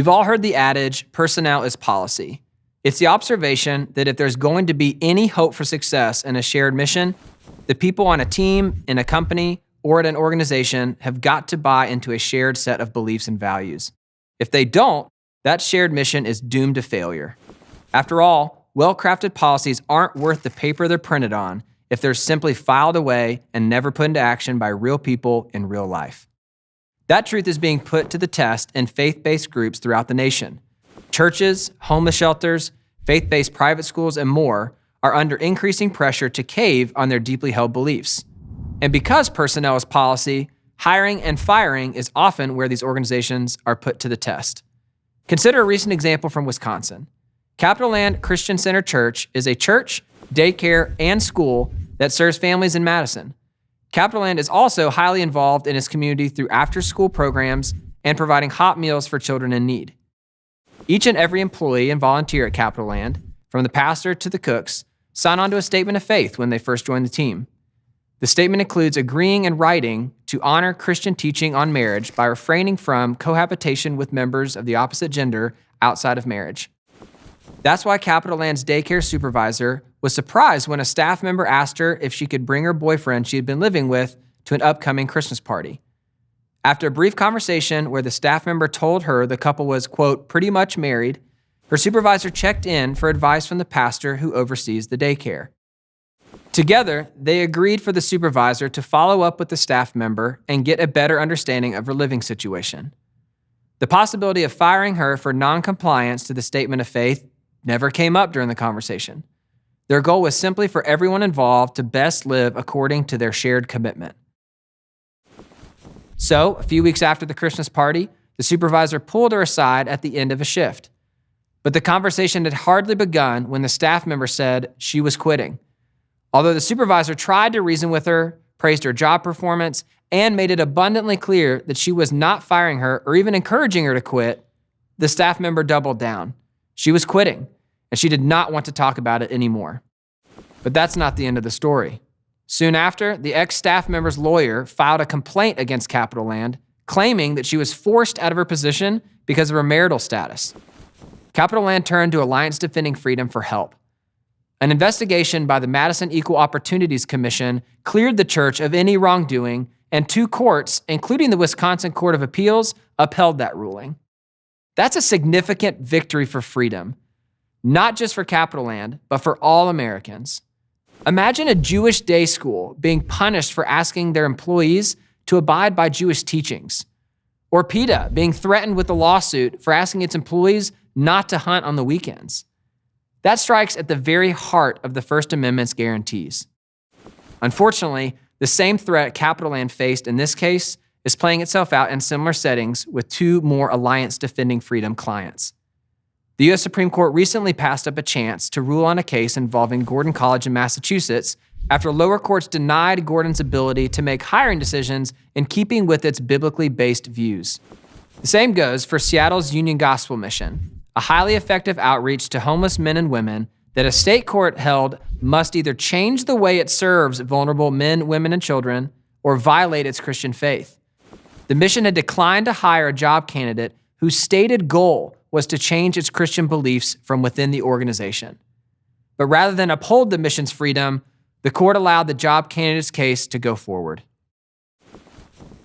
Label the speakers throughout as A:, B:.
A: We've all heard the adage, personnel is policy. It's the observation that if there's going to be any hope for success in a shared mission, the people on a team, in a company, or at an organization have got to buy into a shared set of beliefs and values. If they don't, that shared mission is doomed to failure. After all, well-crafted policies aren't worth the paper they're printed on if they're simply filed away and never put into action by real people in real life. That truth is being put to the test in faith-based groups throughout the nation. Churches, homeless shelters, faith-based private schools, and more are under increasing pressure to cave on their deeply held beliefs. And because personnel is policy, hiring and firing is often where these organizations are put to the test. Consider a recent example from Wisconsin. Capitoland Christian Center Church is a church, daycare, and school that serves families in Madison. Capitoland is also highly involved in its community through after-school programs and providing hot meals for children in need. Each and every employee and volunteer at Capitoland, from the pastor to the cooks, sign on to a statement of faith when they first join the team. The statement includes agreeing in writing to honor Christian teaching on marriage by refraining from cohabitation with members of the opposite gender outside of marriage. That's why Capitoland's daycare supervisor was surprised when a staff member asked her if she could bring her boyfriend she had been living with to an upcoming Christmas party. After a brief conversation where the staff member told her the couple was, quote, pretty much married, her supervisor checked in for advice from the pastor who oversees the daycare. Together, they agreed for the supervisor to follow up with the staff member and get a better understanding of her living situation. The possibility of firing her for non-compliance to the statement of faith never came up during the conversation. Their goal was simply for everyone involved to best live according to their shared commitment. So, a few weeks after the Christmas party, the supervisor pulled her aside at the end of a shift. But the conversation had hardly begun when the staff member said she was quitting. Although the supervisor tried to reason with her, praised her job performance, and made it abundantly clear that she was not firing her or even encouraging her to quit, the staff member doubled down. She was quitting, and she did not want to talk about it anymore. But that's not the end of the story. Soon after, the ex-staff member's lawyer filed a complaint against Capitoland, claiming that she was forced out of her position because of her marital status. Capitoland turned to Alliance Defending Freedom for help. An investigation by the Madison Equal Opportunities Commission cleared the church of any wrongdoing, and 2 courts, including the Wisconsin Court of Appeals, upheld that ruling. That's a significant victory for freedom, not just for Capitoland, but for all Americans. Imagine a Jewish day school being punished for asking their employees to abide by Jewish teachings, or PETA being threatened with a lawsuit for asking its employees not to hunt on the weekends. That strikes at the very heart of the First Amendment's guarantees. Unfortunately, the same threat Capitoland faced in this case is playing itself out in similar settings with 2 more Alliance Defending Freedom clients. The U.S. Supreme Court recently passed up a chance to rule on a case involving Gordon College in Massachusetts after lower courts denied Gordon's ability to make hiring decisions in keeping with its biblically based views. The same goes for Seattle's Union Gospel Mission, a highly effective outreach to homeless men and women that a state court held must either change the way it serves vulnerable men, women, and children or violate its Christian faith. The mission had declined to hire a job candidate whose stated goal was to change its Christian beliefs from within the organization. But rather than uphold the mission's freedom, the court allowed the job candidate's case to go forward.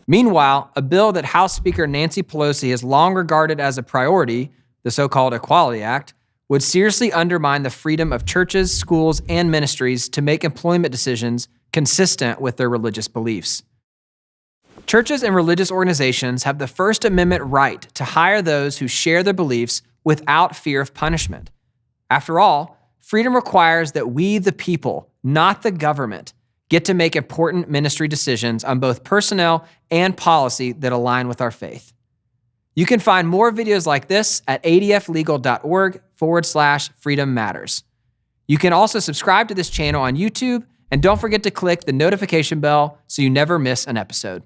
A: Meanwhile, a bill that House Speaker Nancy Pelosi has long regarded as a priority, the so-called Equality Act, would seriously undermine the freedom of churches, schools, and ministries to make employment decisions consistent with their religious beliefs. Churches and religious organizations have the First Amendment right to hire those who share their beliefs without fear of punishment. After all, freedom requires that we, the people, not the government, get to make important ministry decisions on both personnel and policy that align with our faith. You can find more videos like this at adflegal.org/freedom matters. You can also subscribe to this channel on YouTube, and don't forget to click the notification bell so you never miss an episode.